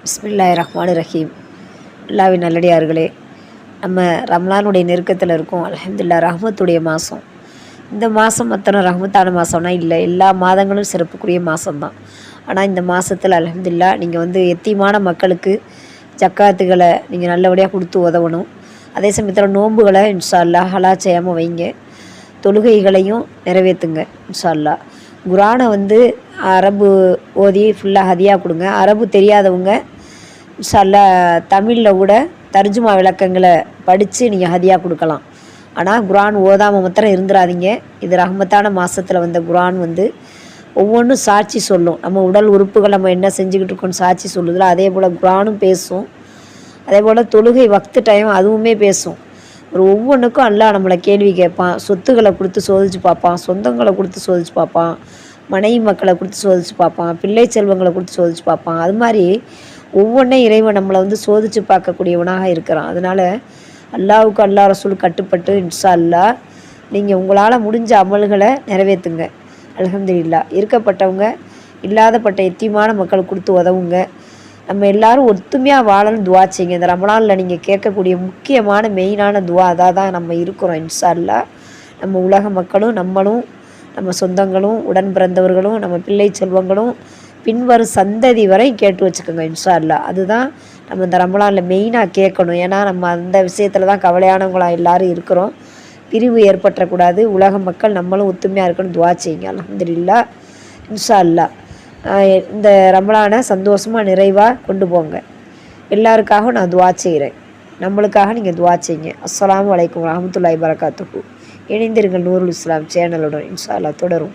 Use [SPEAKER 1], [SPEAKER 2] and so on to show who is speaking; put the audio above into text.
[SPEAKER 1] பிஸ்மில்லாஹிர்ரஹ்மானிர்ரஹீம். அல்லாஹ்வின் நல்லடியார்களே, நம்ம ரம்லானுடைய நெருக்கத்தில் இருக்கோம். அல்ஹம்துலில்லாஹ், ரஹ்மத்துடைய மாதம். இந்த மாதம் மாத்திரம் ரஹ்மத்தான மாதம்னா இல்லை, எல்லா மாதங்களும் சிறப்புக்குரிய மாதம்தான். ஆனால் இந்த மாதத்தில் அல்ஹம்துலில்லாஹ் நீங்கள் எத்தீமான மக்களுக்கு ஜக்காத்துகளை நீங்கள் நல்லபடியாக கொடுத்து உதவணும். அதே சமயத்தில் நோன்புகளை இன்ஷா அல்லாஹ் ஹலா செய்யாமல் வைங்க. தொழுகைகளையும் நிறைவேற்றுங்க இன்ஷா அல்லாஹ். குரானை அரபு ஓதி ஃபுல்லாக ஹதியாக கொடுங்க. அரபு தெரியாதவங்க இன்ஷா அல்லாஹ் தமிழில் கூட தர்ஜுமா விளக்கங்களை படித்து நீங்கள் ஹதியாக கொடுக்கலாம். ஆனால் குரான் ஓதாமல் மாத்திரம் இருந்துடாதீங்க. இது ரஹ்மத்தான மாதத்தில் வந்த குரான் ஒவ்வொன்றும் சாட்சி சொல்லும். நம்ம உடல் உறுப்புகள் நம்ம என்ன செஞ்சுக்கிட்டு இருக்கோன்னு சாட்சி சொல்லுதில்ல, அதே போல் குரானும் பேசும். அதே போல் தொழுகை வக்து டைம் அதுவுமே பேசும். ஒவ்வொன்றுக்கும் அல்லாஹ் நம்மளை கேள்வி கேட்பான். சொத்துக்களை கொடுத்து சோதித்து பார்ப்பான், சொந்தங்களை கொடுத்து சோதித்து பார்ப்பான், மனைவி மக்களை கொடுத்து சோதித்து பார்ப்பான், பிள்ளை செல்வங்களை கொடுத்து சோதித்து பார்ப்பான். அது மாதிரி ஒவ்வொன்றையும் இறைவன் நம்மளை சோதித்து பார்க்கக்கூடியவனாக இருக்கிறான். அதனால் அல்லாஹ்வுக்கு அல்லாஹ் ரசூல் கட்டுப்பட்டு இன்ஷா அல்லாஹ் நீங்கள் உங்களால் முடிஞ்ச அமல்களை நிறைவேற்றுங்க. அல்ஹம்துலில்லாஹ். இருக்கப்பட்டவங்க இல்லாதப்பட்ட எத்தியமான மக்களுக்கு கொடுத்து உதவுங்க. நம்ம எல்லோரும் ஒத்துமையாக வாழணும், துவா செய்யுங்க. இந்த ரமலானில் நீங்கள் கேட்கக்கூடிய முக்கியமான மெயினான துவா அதாக தான் நம்ம இருக்கிறோம். இன்ஷா அல்லாஹ் நம்ம உலக மக்களும் நம்மளும் நம்ம சொந்தங்களும் உடன் பிறந்தவர்களும் நம்ம பிள்ளை செல்வங்களும் பின்வரும் சந்ததி வரை கேட்டு வச்சுக்கோங்க இன்ஷா அல்லாஹ். அதுதான் நம்ம இந்த ரமலானில் மெயினாக கேட்கணும். ஏன்னா நம்ம அந்த விஷயத்தில் தான் கவலையானவங்களாக எல்லோரும் இருக்கிறோம். பிரிவு ஏற்பட்டக்கூடாது. உலக மக்கள் நம்மளும் ஒத்துமையாக இருக்கணும், துவா செய்யுங்க. அல்ஹம்துலில்லாஹ். இன்ஷா அல்லாஹ் இந்த ரமலானை சந்தோஷமாக நிறைவாக கொண்டு போங்க. எல்லாருக்காகவும் நான் துவா செய்கிறேன். நம்மளுக்காக நீங்கள் துவா செய்யுங்க. அஸ்ஸலாமு அலைக்கும் வரஹ்மத்துல்லாஹி வபரகாத்துஹு. இணைந்திருங்கள் நூருல் இஸ்லாம் சேனலுடன். இன்ஷா அல்லாஹ் தொடரும்.